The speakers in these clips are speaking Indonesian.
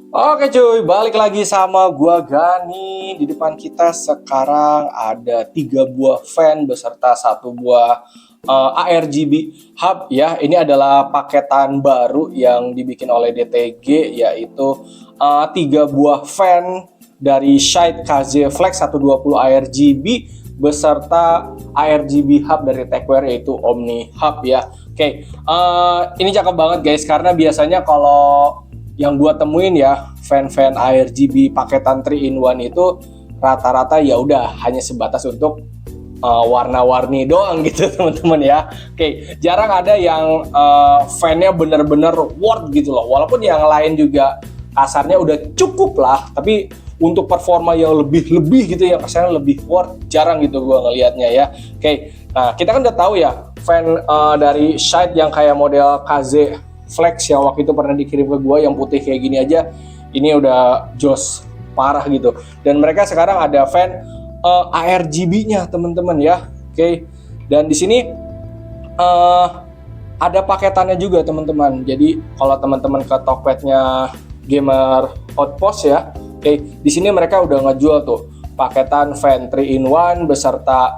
Oke cuy, balik lagi sama gua Gani. Di depan kita sekarang ada 3 buah fan beserta 1 buah ARGB hub ya. Ini adalah paketan baru yang dibikin oleh DTG, yaitu 3 buah fan dari Shide KZ Flex 120 ARGB beserta ARGB hub dari Techwear, yaitu Omni Hub ya. Oke, ini cakep banget guys, karena biasanya kalau yang gua temuin ya, fan-fan ARGB paketan 3-in-1 itu rata-rata ya udah hanya sebatas untuk warna-warni doang gitu teman-teman ya. Oke, jarang ada yang fan-nya bener-bener worth gitu loh. Walaupun yang lain juga kasarnya udah cukup lah, tapi untuk performa yang lebih gitu ya, kasarnya lebih worth, jarang gitu gua ngelihatnya ya. Oke, nah kita kan udah tahu ya fan dari Shide yang kayak model KZ Flex yang waktu itu pernah dikirim ke gue yang putih kayak gini aja, ini udah jos parah gitu. Dan mereka sekarang ada fan ARGB-nya teman-teman ya. Oke. Dan di sini ada paketannya juga teman-teman. Jadi kalau teman-teman ke Tokped-nya Gamer Outpost ya, oke, di sini mereka udah ngejual tuh paketan fan 3-in-1 beserta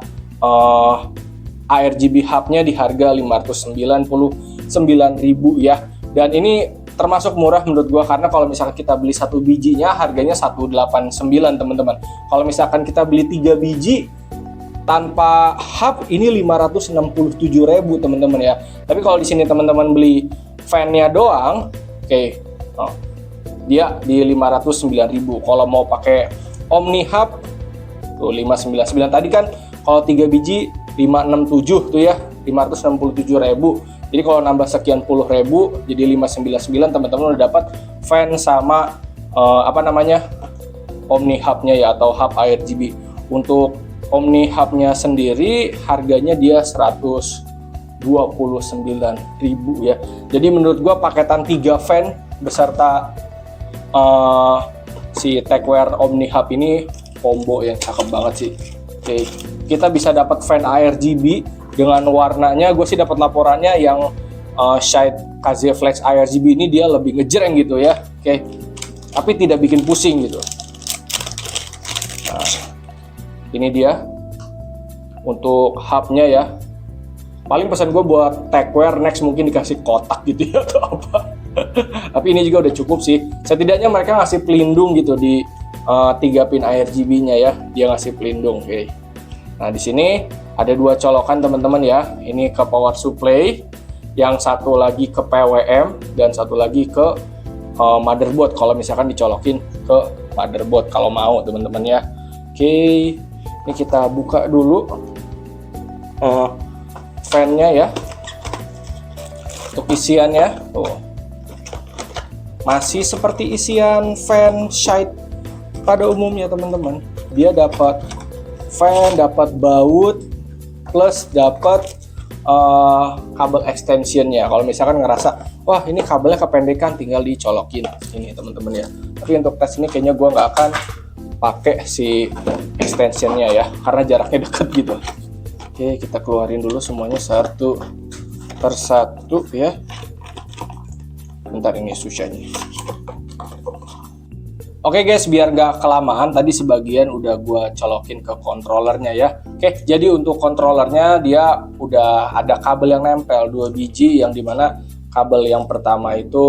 ARGB hub-nya di harga 599.000 ya. Dan ini termasuk murah menurut gua, karena kalau misalkan kita beli 1 bijinya harganya 189 teman-teman. Kalau misalkan kita beli 3 biji tanpa hub ini 567.000 teman-teman ya. Tapi kalau di sini teman-teman beli fan-nya doang, oke, dia di 509.000. Kalau mau pakai Omni Hub tuh 599. Tadi kan kalau 3 biji 567 tuh ya, 567.000. Jadi kalau nambah sekian puluh ribu jadi 599, teman-teman udah dapat fan sama Omni Hub-nya ya, atau hub ARGB. Untuk Omni Hub-nya sendiri harganya dia 129.000 ya. Jadi menurut gua paketan 3 fan beserta si Techwear Omni Hub ini combo yang cakep banget sih. Oke, kita bisa dapat fan ARGB dengan warnanya. Gue sih dapat laporannya yang Shide KZ Flex ARGB ini dia lebih ngejreng gitu ya. Oke, tapi tidak bikin pusing gitu. Nah, ini dia untuk hubnya ya. Paling pesan gue buat Techwear next mungkin dikasih kotak gitu ya atau apa. Tapi ini juga udah cukup sih. Setidaknya mereka ngasih pelindung gitu di 3 pin ARGB-nya ya. Dia ngasih pelindung. Oke. Nah, di sini ada 2 colokan teman-teman ya. Ini ke power supply, yang satu lagi ke PWM, dan satu lagi ke motherboard kalau misalkan dicolokin ke motherboard kalau mau teman-teman ya. Oke, ini kita buka dulu fan-nya ya. Untuk isiannya tuh masih seperti isian fan Shide pada umumnya teman-teman. Dia dapat fan, dapat baut, plus dapat kabel extensionnya. Kalau misalkan ngerasa wah ini kabelnya kependekan, tinggal dicolokin ini teman-teman ya. Tapi untuk tes ini kayaknya gue nggak akan pakai si extensionnya ya, karena jaraknya deket gitu. Oke, kita keluarin dulu semuanya satu persatu ya. Bentar, ini susahnya. Oke guys, biar gak kelamaan, tadi sebagian udah gue colokin ke controllernya ya. Oke, jadi untuk controllernya dia udah ada kabel yang nempel 2 biji, yang dimana kabel yang pertama itu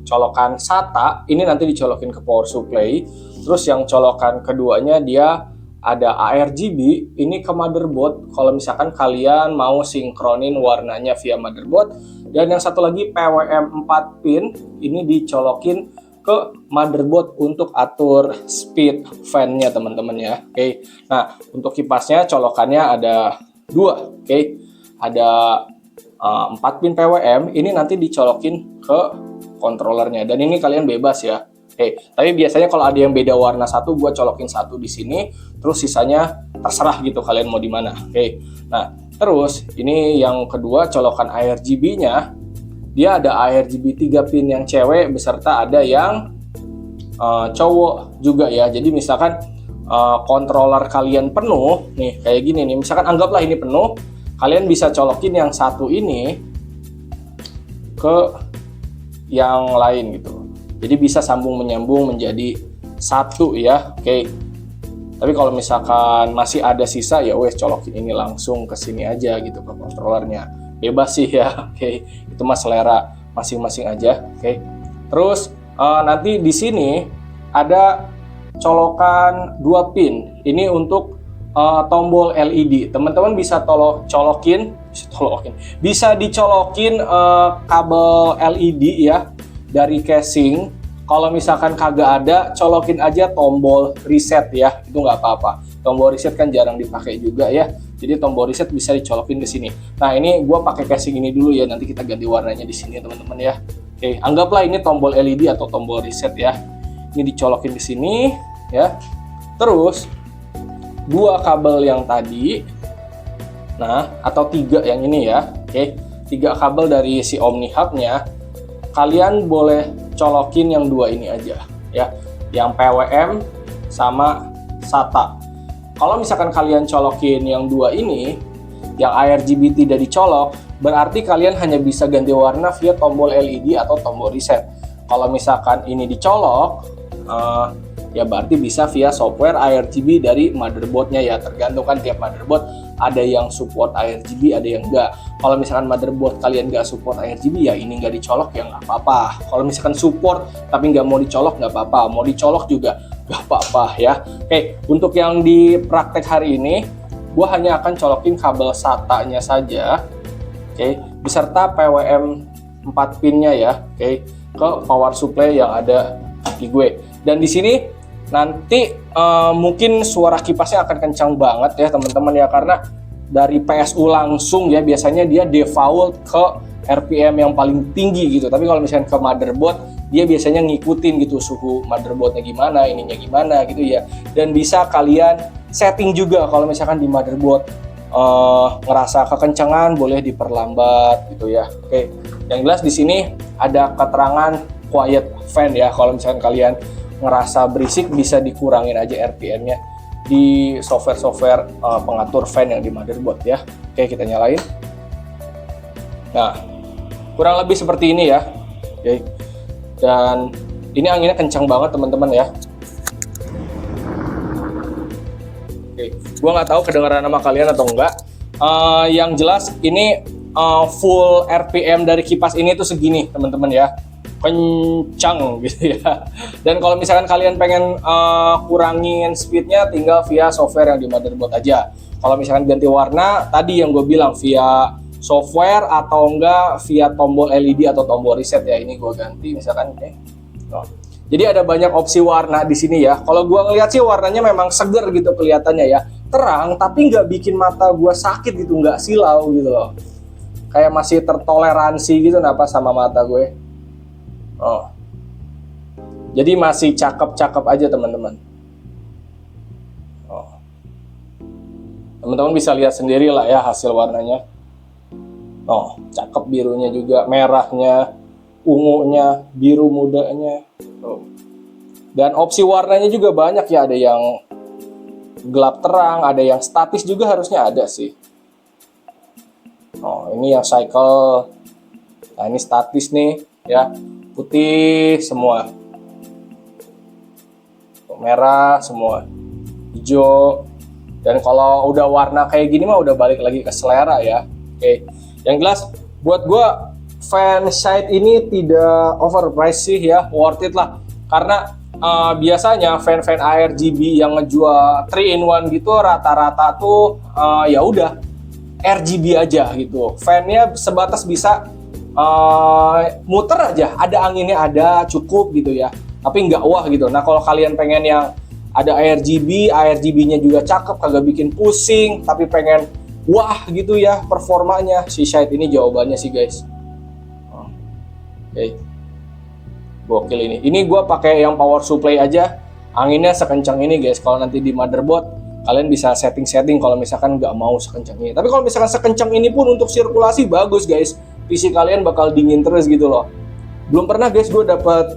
colokan SATA, ini nanti dicolokin ke power supply. Terus yang colokan keduanya dia ada ARGB, ini ke motherboard kalau misalkan kalian mau sinkronin warnanya via motherboard. Dan yang satu lagi PWM 4 pin, ini dicolokin ke motherboard untuk atur speed fan-nya teman-teman ya. Oke. Nah, untuk kipasnya colokannya ada 2. Oke. Ada 4 pin PWM, ini nanti dicolokin ke controllernya, dan ini kalian bebas ya. Oke, tapi biasanya kalau ada yang beda warna satu, gue colokin satu di sini, terus sisanya terserah gitu kalian mau di mana. Oke. Nah, terus ini yang kedua colokan ARGB-nya. Dia ada ARGB 3 pin yang cewek beserta ada yang cowok juga ya. Jadi misalkan controller kalian penuh nih kayak gini nih, misalkan anggaplah ini penuh, kalian bisa colokin yang satu ini ke yang lain gitu. Jadi bisa sambung menyambung menjadi satu ya. Oke. Tapi kalau misalkan masih ada sisa ya wes colokin ini langsung ke sini aja gitu ke kontrolernya. Bebas sih ya. Oke. Itu mah selera masing-masing aja. Oke. Terus nanti di sini ada colokan 2 pin. Ini untuk tombol LED. Teman-teman bisa bisa dicolokin kabel LED ya dari casing. Kalau misalkan kagak ada, colokin aja tombol reset ya, itu nggak apa-apa. Tombol reset kan jarang dipakai juga ya, jadi tombol reset bisa dicolokin ke sini. Nah ini gue pakai casing ini dulu ya, nanti kita ganti warnanya di sini teman-teman ya. Oke, anggaplah ini tombol LED atau tombol reset ya. Ini dicolokin ke sini ya. Terus 2 kabel yang tadi, nah atau 3 yang ini ya, oke, 3 kabel dari si Omni Hub-nya, kalian boleh colokin yang 2 ini aja ya, yang PWM sama SATA. Kalau misalkan kalian colokin yang 2 ini, yang ARGB tidak dicolok, berarti kalian hanya bisa ganti warna via tombol LED atau tombol reset. Kalau misalkan ini dicolok, ya berarti bisa via software ARGB dari motherboardnya ya, tergantung kan tiap motherboard ada yang support ARGB, ada yang enggak. Kalau misalkan motherboard kalian nggak support ARGB ya ini nggak dicolok ya nggak apa-apa. Kalau misalkan support tapi nggak mau dicolok nggak apa-apa, mau dicolok juga nggak apa-apa ya. Oke, untuk yang di praktek hari ini gua hanya akan colokin kabel SATA-nya saja, oke, beserta PWM 4 pinnya ya, oke, ke power supply yang ada di gue. Dan di sini nanti mungkin suara kipasnya akan kencang banget ya teman-teman ya, karena dari PSU langsung ya, biasanya dia default ke RPM yang paling tinggi gitu. Tapi kalau misalnya ke motherboard, dia biasanya ngikutin gitu suhu motherboardnya gimana, ininya gimana gitu ya. Dan bisa kalian setting juga kalau misalkan di motherboard ngerasa kekencangan, boleh diperlambat gitu ya. Oke, yang jelas di sini ada keterangan quiet fan ya. Kalau misalkan kalian ngerasa berisik, bisa dikurangin aja RPM-nya di software pengatur fan yang di motherboard ya. Oke, kita nyalain. Nah, kurang lebih seperti ini ya. Oke. Dan ini anginnya kencang banget teman-teman ya. Oke, gua nggak tahu kedengaran sama kalian atau enggak. Yang jelas ini full RPM dari kipas ini tuh segini teman-teman ya, kencang gitu ya. Dan kalau misalkan kalian pengen kurangin speednya, tinggal via software yang di motherboard aja. Kalau misalkan ganti warna, tadi yang gue bilang via software atau enggak via tombol LED atau tombol reset ya. Ini gue ganti misalkan oke. Jadi ada banyak opsi warna di sini ya. Kalau gue ngeliat sih warnanya memang seger gitu kelihatannya ya, terang tapi nggak bikin mata gue sakit gitu, nggak silau gitu loh. Kayak masih tertoleransi gitu napa sama mata gue. Jadi masih cakep-cakep aja teman-teman. Teman-teman bisa lihat sendiri lah ya hasil warnanya. Cakep birunya juga, merahnya, ungunya, biru mudanya. Dan opsi warnanya juga banyak ya, ada yang gelap terang, ada yang statis juga harusnya ada sih. Ini yang cycle. Nah, ini statis nih ya. Putih semua, merah semua, hijau. Dan kalau udah warna kayak gini mah udah balik lagi ke selera ya. Oke, yang jelas buat gue fan shade ini tidak overpriced sih ya, worth it lah. Karena biasanya fan-fan ARGB yang ngejual 3-in-1 gitu rata-rata tuh ya udah RGB aja gitu. Fannya sebatas bisa muter aja, ada anginnya, ada cukup gitu ya, tapi nggak wah gitu. Nah kalau kalian pengen yang ada ARGB-nya juga cakep, kagak bikin pusing, tapi pengen wah gitu ya performanya, si Shade ini jawabannya sih guys. Oke, gokil ini. Ini gue pakai yang power supply aja, anginnya sekencang ini guys. Kalau nanti di motherboard kalian bisa setting kalau misalkan nggak mau sekencang ini. Tapi kalau misalkan sekencang ini pun untuk sirkulasi bagus guys. PC kalian bakal dingin terus gitu loh. Belum pernah guys gue dapet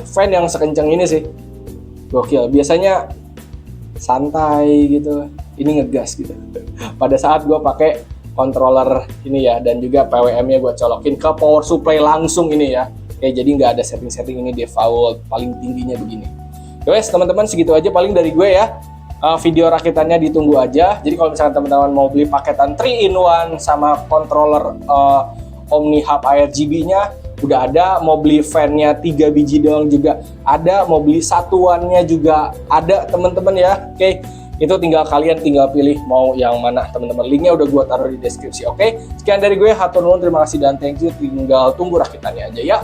fan yang sekencang ini sih. Gokil. Biasanya santai gitu, ini ngegas gitu. Pada saat gue pakai controller ini ya, dan juga PWM-nya gue colokin ke power supply langsung ini ya. Oke, jadi nggak ada setting-setting ini default paling tingginya begini. Guys, teman-teman segitu aja paling dari gue ya. Video rakitannya ditunggu aja. Jadi kalau misalkan teman-teman mau beli paketan 3-in-1 sama controller Omni Hub ARGB-nya udah ada, mau beli fan-nya 3 biji doang juga ada, mau beli satuannya juga ada teman-teman ya. Oke, itu tinggal kalian pilih mau yang mana teman-teman. Linknya udah gue taruh di deskripsi. Oke, sekian dari gue, hatur nuhun, terima kasih dan thank you. Tinggal tunggu rakitannya aja ya.